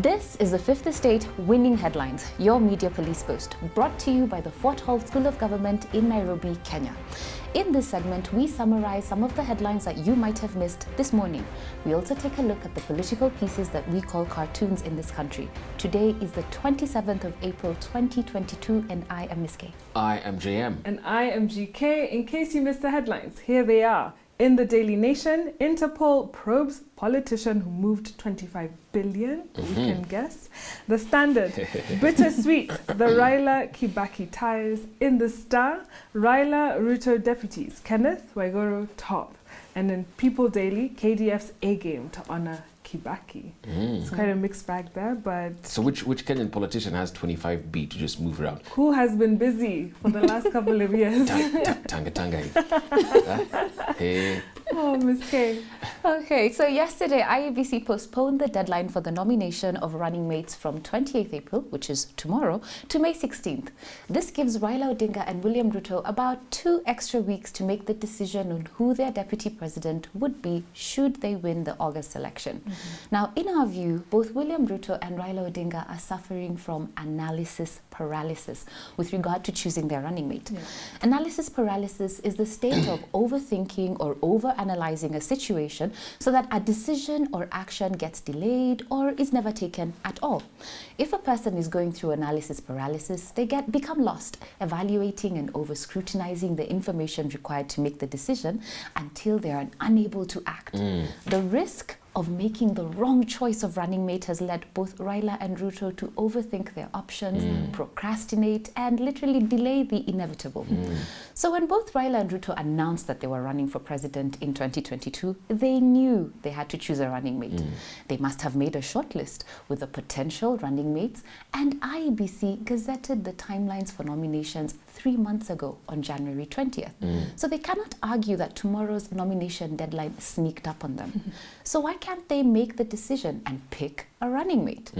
This is the Fifth Estate Winning Headlines, your media police post, brought to you by the Fort Hall School of Government in Nairobi, Kenya. In this segment, we summarize some of the headlines that you might have missed this morning. We also take a look at the political pieces that we call cartoons in this country. Today is the 27th of April 2022, and I am Miss K. I am JM. And I am GK. In case you missed the headlines, here they are. In the Daily Nation, Interpol probes politician who moved 25 billion. We can guess. The Standard, bittersweet, the Raila Kibaki ties. In the Star, Raila RUTO deputies, Kenneth Waiguru top. And in People Daily, KDF's A-game to honor Kibaki. It's quite a mixed bag there, but... So which Kenyan politician has 25B to just move around? Who has been busy for the last couple of years? Tanga. Hey. Oh, Miss K. Okay, so yesterday, IEBC postponed the deadline for the nomination of running mates from 28th April, which is tomorrow, to May 16th. This gives Raila Odinga and William Ruto about 2 extra weeks to make the decision on who their deputy president would be should they win the August election. Now, in our view, both William Ruto and Raila Odinga are suffering from analysis paralysis with regard to choosing their running mate. Analysis paralysis is the state of overthinking or overanalyzing a situation so that a decision or action gets delayed or is never taken at all. If a person is going through analysis paralysis, they become lost, evaluating and over-scrutinizing the information required to make the decision until they are unable to act. The risk of making the wrong choice of running mate has led both Raila and Ruto to overthink their options, procrastinate, and literally delay the inevitable. So when both Raila and Ruto announced that they were running for president in 2022, they knew they had to choose a running mate. They must have made a shortlist with the potential running mates, and IEBC gazetted the timelines for nominations 3 months ago on January 20th. So they cannot argue that tomorrow's nomination deadline sneaked up on them. So why can't they make the decision and pick a running mate?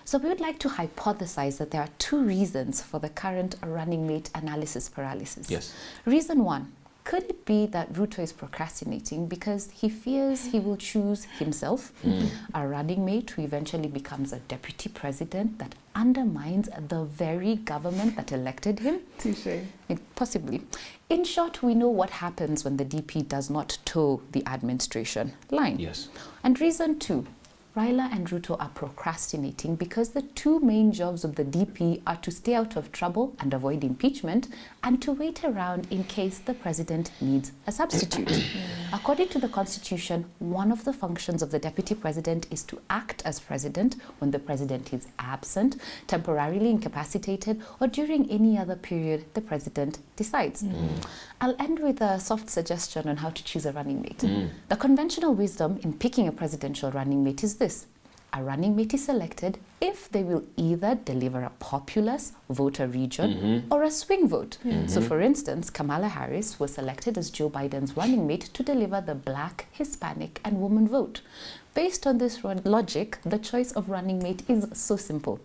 So we would like to hypothesize that there are 2 reasons for the current running mate analysis paralysis. Yes. Reason 1, could it be that Ruto is procrastinating because he fears he will choose himself, a running mate who eventually becomes a deputy president that undermines the very government that elected him? Touché. Possibly. In short, we know what happens when the DP does not toe the administration line. Yes. And reason 2, Raila and Ruto are procrastinating because the 2 main jobs of the DP are to stay out of trouble and avoid impeachment, and to wait around in case the president needs a substitute. According to the Constitution, one of the functions of the deputy president is to act as president when the president is absent, temporarily incapacitated, or during any other period the president decides. I'll end with a soft suggestion on how to choose a running mate. The conventional wisdom in picking a presidential running mate is this: a running mate is selected if they will either deliver a populous voter region or a swing vote. So for instance, Kamala Harris was selected as Joe Biden's running mate to deliver the Black, Hispanic, and woman vote. Based on this logic, the choice of running mate is so simple.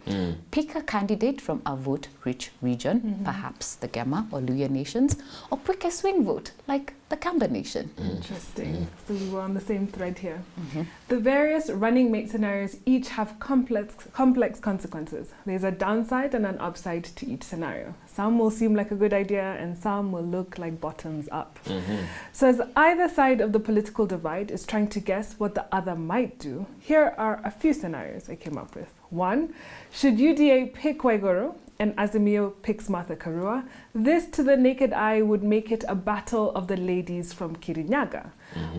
Pick a candidate from a vote-rich region, perhaps the Gema or Luya nations, or pick a swing vote, like the Kamba nation. Interesting. So we were on the same thread here. The various running mate scenarios each have complex consequences. There's a downside and an upside to each scenario. Some will seem like a good idea and some will look like bottoms up. So as either side of the political divide is trying to guess what the other might do, here are a few scenarios I came up with. 1, should UDA pick Waiguru and Azimio picks Martha Karua, this to the naked eye would make it a battle of the ladies from Kirinyaga.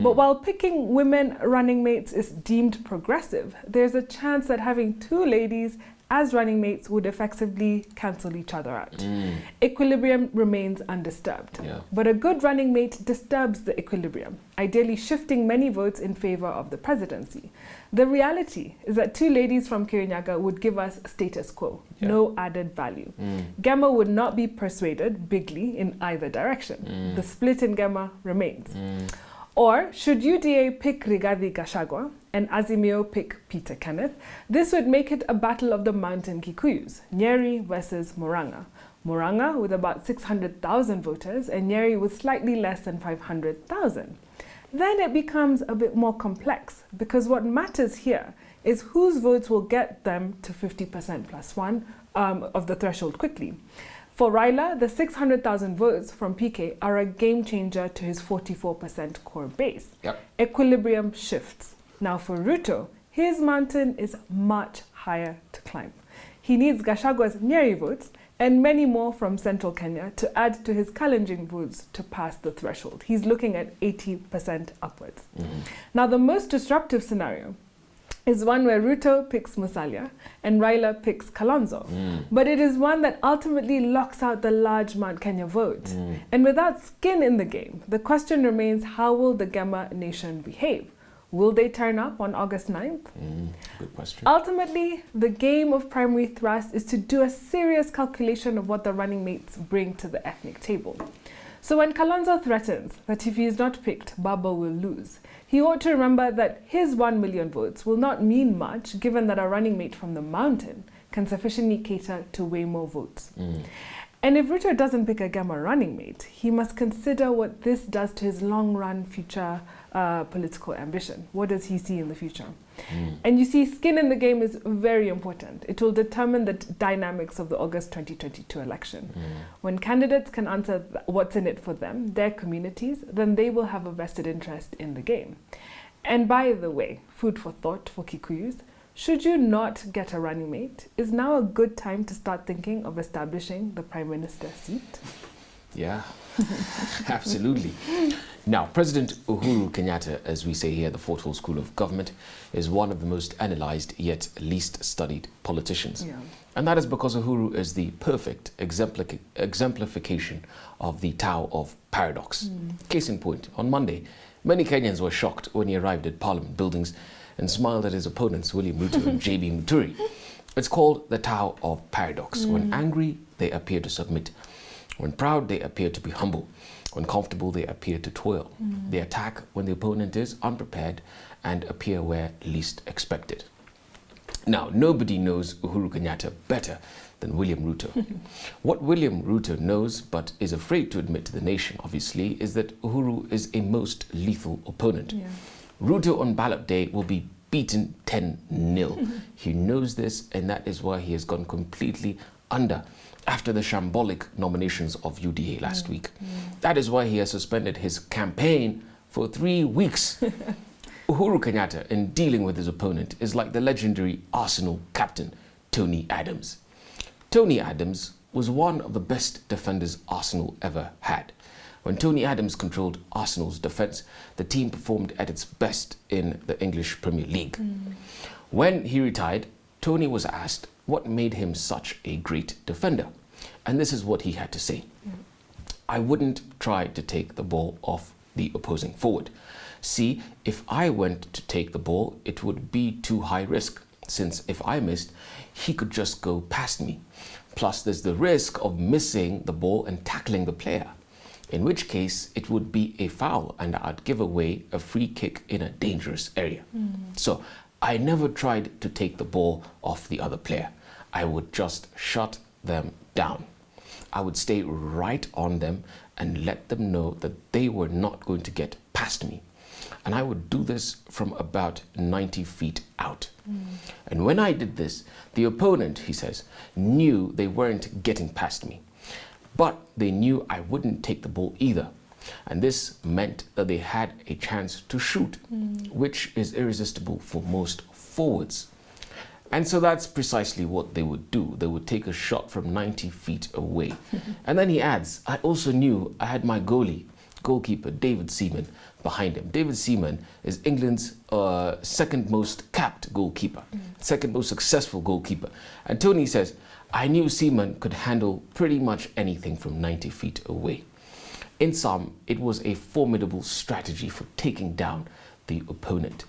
But while picking women running mates is deemed progressive, there's a chance that having 2 ladies as running mates would effectively cancel each other out. Equilibrium remains undisturbed. But a good running mate disturbs the equilibrium, ideally shifting many votes in favor of the presidency. The reality is that 2 ladies from Kirinyaga would give us status quo, no added value. Gema would not be persuaded bigly in either direction. The split in Gema remains. Or should UDA pick Rigathi Gachagua and Azimio pick Peter Kenneth, this would make it a battle of the mountain Kikuyus, Nyeri versus Murang'a. Murang'a with about 600,000 voters and Nyeri with slightly less than 500,000. Then it becomes a bit more complex because what matters here is whose votes will get them to 50% plus one of the threshold quickly. For Raila, the 600,000 votes from PK are a game changer to his 44% core base. Yep. Equilibrium shifts. Now for Ruto, his mountain is much higher to climb. He needs Gachagwa's Nyeri votes and many more from central Kenya to add to his Kalenjin votes to pass the threshold. He's looking at 80% upwards. Now the most disruptive scenario is one where Ruto picks Musalia and Raila picks Kalonzo. But it is one that ultimately locks out the large Mount Kenya vote. And without skin in the game, the question remains, how will the Gema nation behave? Will they turn up on August 9th? Good question. Ultimately, the game of primary thrust is to do a serious calculation of what the running mates bring to the ethnic table. So when Kalonzo threatens that if he is not picked, Baba will lose, he ought to remember that his 1 million votes will not mean much given that a running mate from the mountain can sufficiently cater to way more votes. And if Ruto doesn't pick a Gema running mate, he must consider what this does to his long-run future political ambition. What does he see in the future? And you see, skin in the game is very important. It will determine the dynamics of the August 2022 election. When candidates can answer what's in it for them, their communities, then they will have a vested interest in the game. And by the way, food for thought for Kikuyus, should you not get a running mate, is now a good time to start thinking of establishing the Prime Minister seat? Yeah, absolutely. Now, President Uhuru Kenyatta, as we say here, the Fort Hall School of Government, is one of the most analysed yet least studied politicians. And that is because Uhuru is the perfect exemplification of the Tao of paradox. Case in point, on Monday, many Kenyans were shocked when he arrived at Parliament buildings and smiled at his opponents, William Ruto and JB Muturi. It's called the Tao of paradox. When angry, they appear to submit. When proud, they appear to be humble. When comfortable, they appear to toil. They attack when the opponent is unprepared and appear where least expected. Now, nobody knows Uhuru Kenyatta better than William Ruto. What William Ruto knows, but is afraid to admit to the nation, obviously, is that Uhuru is a most lethal opponent. Ruto on ballot day will be beaten 10-0. He knows this, and that is why he has gone completely under after the shambolic nominations of UDA last week. That is why he has suspended his campaign for 3 weeks. Uhuru Kenyatta, in dealing with his opponent, is like the legendary Arsenal captain, Tony Adams. Tony Adams was one of the best defenders Arsenal ever had. When Tony Adams controlled Arsenal's defence, the team performed at its best in the English Premier League. When he retired, Tony was asked what made him such a great defender. And this is what he had to say. I wouldn't try to take the ball off the opposing forward. See, if I went to take the ball, it would be too high risk, since if I missed, he could just go past me. Plus, there's the risk of missing the ball and tackling the player, in which case it would be a foul and I'd give away a free kick in a dangerous area. So I never tried to take the ball off the other player. I would just shut them down. I would stay right on them and let them know that they were not going to get past me. And I would do this from about 90 feet out. And when I did this, the opponent, he says, knew they weren't getting past me. But they knew I wouldn't take the ball either. And this meant that they had a chance to shoot, which is irresistible for most forwards. And so that's precisely what they would do. They would take a shot from 90 feet away. And then he adds, I also knew I had my goalkeeper, David Seaman, behind him. David Seaman is England's second most capped goalkeeper, second most successful goalkeeper. And Tony says, I knew Seaman could handle pretty much anything from 90 feet away. In sum, it was a formidable strategy for taking down the opponent.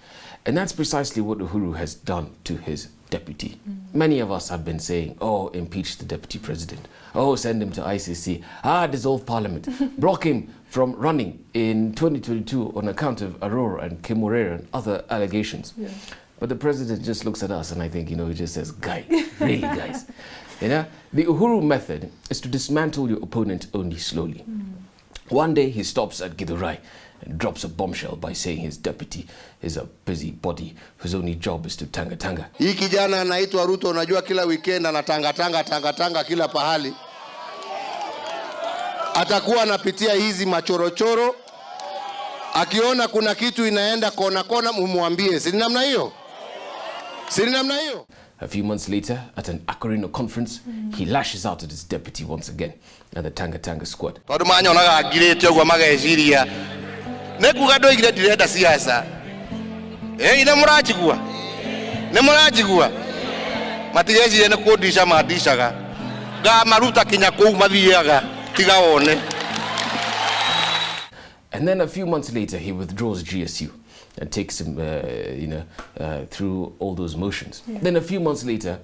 And that's precisely what Uhuru has done to his deputy. Many of us have been saying, oh, impeach the deputy president. Oh, send him to ICC. Dissolve parliament. Block him from running in 2022 on account of Aurora and Kimurera and other allegations. But the president just looks at us and I think, he just says, guys, really guys. The Uhuru method is to dismantle your opponent only slowly. One day he stops at Githurai and drops a bombshell by saying his deputy is a busybody whose only job is to tanga. Hii kijana anaitwa RUTO, unajua kila weekend anatanga kila pahali. Atakuwa anapitia hizi machorochoro. Akiona kuna kitu inaenda kona mumwambie. Si namna hiyo? A few months later, at an Akorino conference, he lashes out at his deputy once again and the Tanga squad. Tondu manyonaga ngirite ogwa mageciria. Nekuga ndoigire ndirenda siasa. Ine murajigua. Matigecire ne kundisha madishaga. Ga maruta kinya kou mathiaga tiga one. And then a few months later, he withdraws GSU and takes him, through all those motions. Yeah. Then a few months later,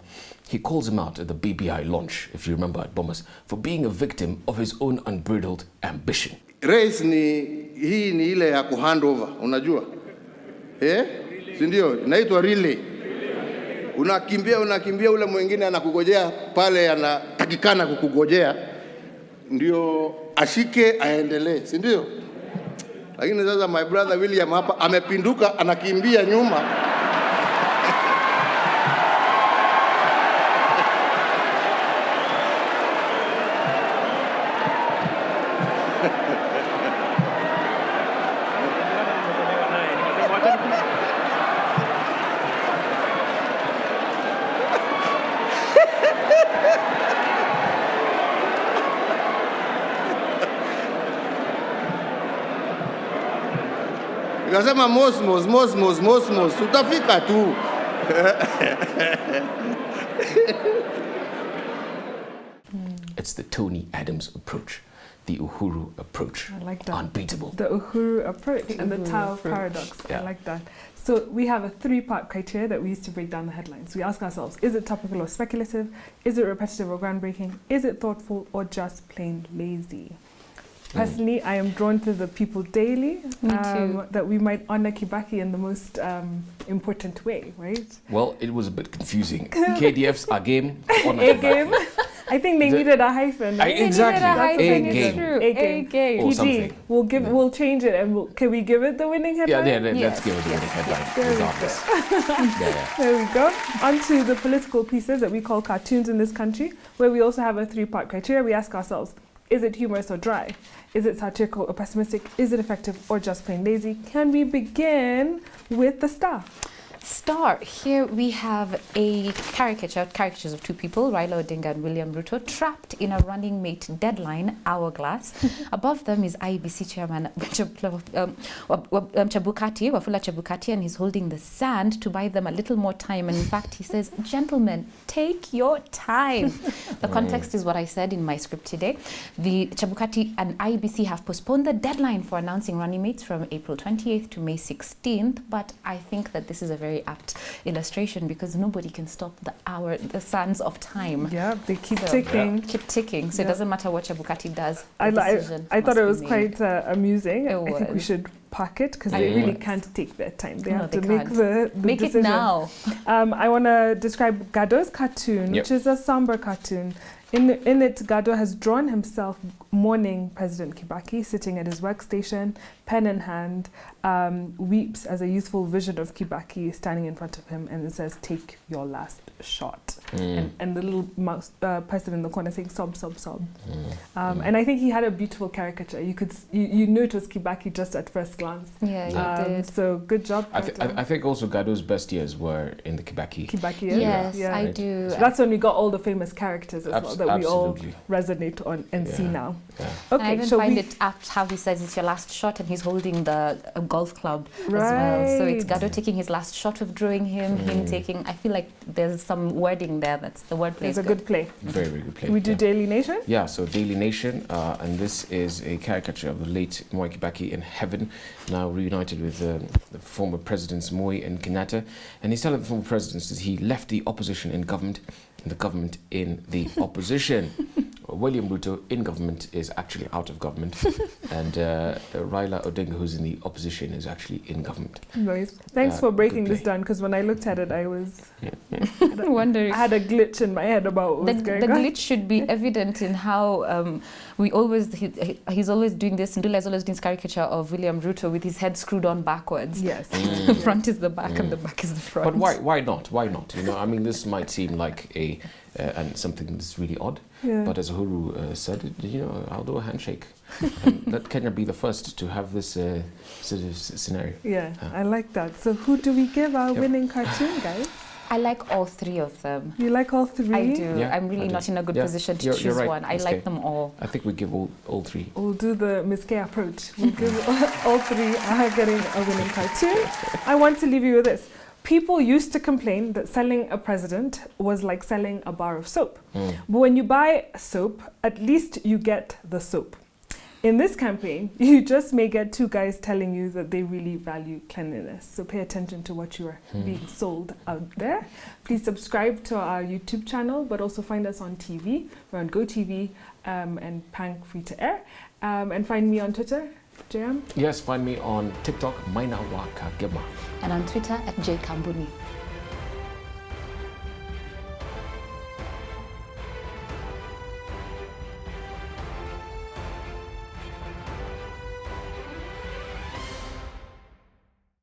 he calls him out at the BBI launch, if you remember at Bomas, for being a victim of his own unbridled ambition. Race hii ni ile ya kuhandover, unajua? Si ndio? Inaitwa relay. Unakimbia ule mwingine anakugojea pale, anatakikana kukugojea ndio ashike aendelee, si ndio? Lakini sasa my brother William hapa amepinduka, anakimbia nyuma. Nikasema mosmos, tutafika tu. It's the Tony Adams approach, the Uhuru approach. I like that. Unbeatable. The Uhuru approach and the Tao paradox. Yeah. I like that. So we have a 3-part criteria that we use to break down the headlines. We ask ourselves, is it topical or speculative? Is it repetitive or groundbreaking? Is it thoughtful or just plain lazy? Personally, I am drawn to the People Daily. Me too. That we might honor Kibaki in the most important way, right? Well, it was a bit confusing. KDF's a game. A game. I think they needed a hyphen. Right? Exactly. A game. It's true. A game. Or PG. something. We'll change it and can we give it the winning headline? Yeah, Yes. let's give it the winning headline. There we Regardless. Yeah. There we go. On to the political pieces that we call cartoons in this country, where we also have a 3-part criteria. We ask ourselves, is it humorous or dry? Is it satirical or pessimistic? Is it effective or just plain lazy? Can we begin with the star? Star. Here we have caricatures of 2 people, Raila Odinga and William Ruto, trapped in a running mate deadline hourglass. Above them is IEBC chairman Wafula Chebukati, and he's holding the sand to buy them a little more time. And in fact, he says, gentlemen, take your time. The context is what I said in my script today. The Chebukati and IEBC have postponed the deadline for announcing running mates from April 28th to May 16th. But I think that this is a very apt illustration because nobody can stop the sands of time. Yeah, they keep ticking. Keep ticking. So it doesn't matter what Chebukati does. I thought it was quite amusing. It I think we should pack it because they really can't take their time. They have to make the make decision. it now. I want to describe Gado's cartoon, which is a somber cartoon. In it, Gado has drawn himself mourning President Kibaki, sitting at his workstation, pen in hand, weeps as a youthful vision of Kibaki standing in front of him, and it says, "Take your last shot." And the little mouse person in the corner saying, "Sob, sob, sob." And I think he had a beautiful caricature. You knew it was Kibaki just at first glance. Yeah, you did. So good job. I think also Gado's best years were in the Kibaki. Yes, yeah. I do. So that's when we got all the famous characters as well that we all resonate on and see now. Yeah. Okay, I even find it apt how he says it's your last shot and he's holding the golf club as well. So it's Gado taking his last shot of drawing him taking. I feel like there's some wording there. That's the wordplay. It's a good play. Very, very good play. Can we do Daily Nation? Yeah, so Daily Nation, and this is a caricature of the late Mwai Kibaki in heaven, now reunited with the former presidents Moi and Kenyatta. And he's telling the former presidents that he left the opposition in government the government in the opposition. William Ruto in government is actually out of government, and Raila Odinga, who's in the opposition, is actually in government. Nice. Thanks for breaking this down, because when I looked at it, I wondering. I had a glitch in my head about what was going The on. glitch should be evident in how he's always doing this. Ndula is always doing this caricature of William Ruto with his head screwed on backwards. Yes. The front is the back and the back is the front. But why not? Why not? You know, I mean, this might seem like and something that's really odd. Yeah. But as Uhuru said, you know, I'll do a handshake. Let Kenya be the first to have this sort of scenario. Yeah, I like that. So who do we give our winning cartoon, guys? I like all three of them. You like all three? I do. Yeah, I'm really not in a good position to choose right, one. I Ms. like K. them all. I think we give all three. We'll do the Ms. K approach. We'll give all three are getting a winning cartoon. I want to leave you with this. People used to complain that selling a president was like selling a bar of soap. But when you buy soap, at least you get the soap. In this campaign, you just may get two guys telling you that they really value cleanliness. So pay attention to what you are being sold out there. Please subscribe to our YouTube channel, but also find us on TV. We're on GoTV and Pang Free to Air. And find me on Twitter, JM. Yes, find me on TikTok, Maina Waka Gema. And on Twitter at jkambuni.